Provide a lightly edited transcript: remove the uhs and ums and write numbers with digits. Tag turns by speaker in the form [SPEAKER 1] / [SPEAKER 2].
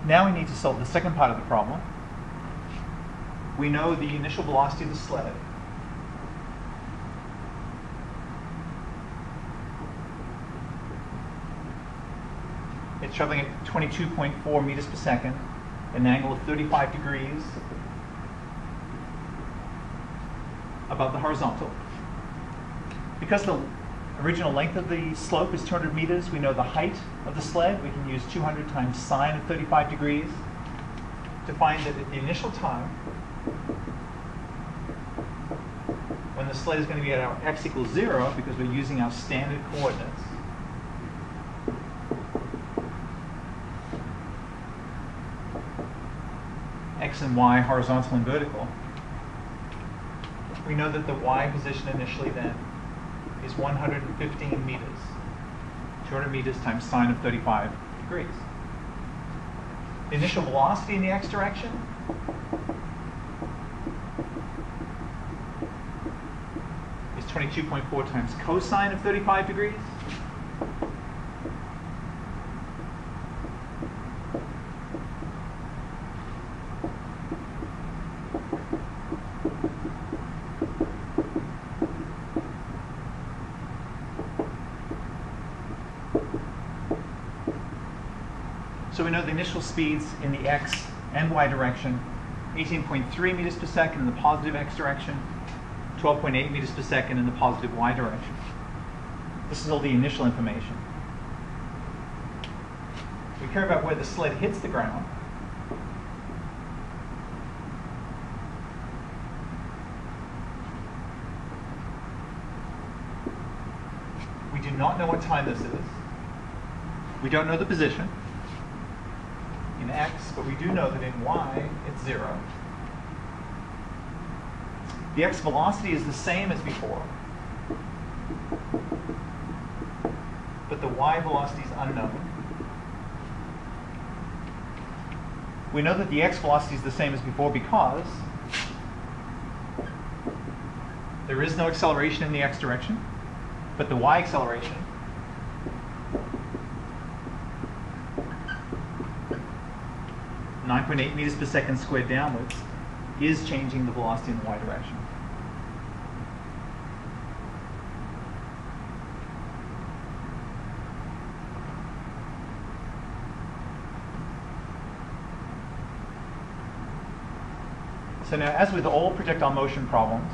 [SPEAKER 1] Now we need to solve the second part of the problem. We know the initial velocity of the sled. It's traveling at 22.4 meters per second, at an angle of 35 degrees above the horizontal. Because the original length of the slope is 200 meters, we know the height of the sled. We can use 200 times sine of 35 degrees to find that at the initial time, when the sled is going to be at our x equals 0, because we're using our standard coordinates, x and y, horizontal and vertical, we know that the y position initially then is 115 meters. 200 meters times sine of 35 degrees. The initial velocity in the x direction is 22.4 times cosine of 35 degrees. So we know the initial speeds in the x and y direction, 18.3 meters per second in the positive x direction, 12.8 meters per second in the positive y direction. This is all the initial information. We care about where the sled hits the ground. We do not know what time this is. We don't know the position in x, but we do know that in y, it's 0. The x velocity is the same as before, but the y velocity is unknown. We know that the x velocity is the same as before because there is no acceleration in the x direction, but the y acceleration (9.8 meters per second squared downwards) is changing the velocity in the y direction. So now, as with all projectile motion problems,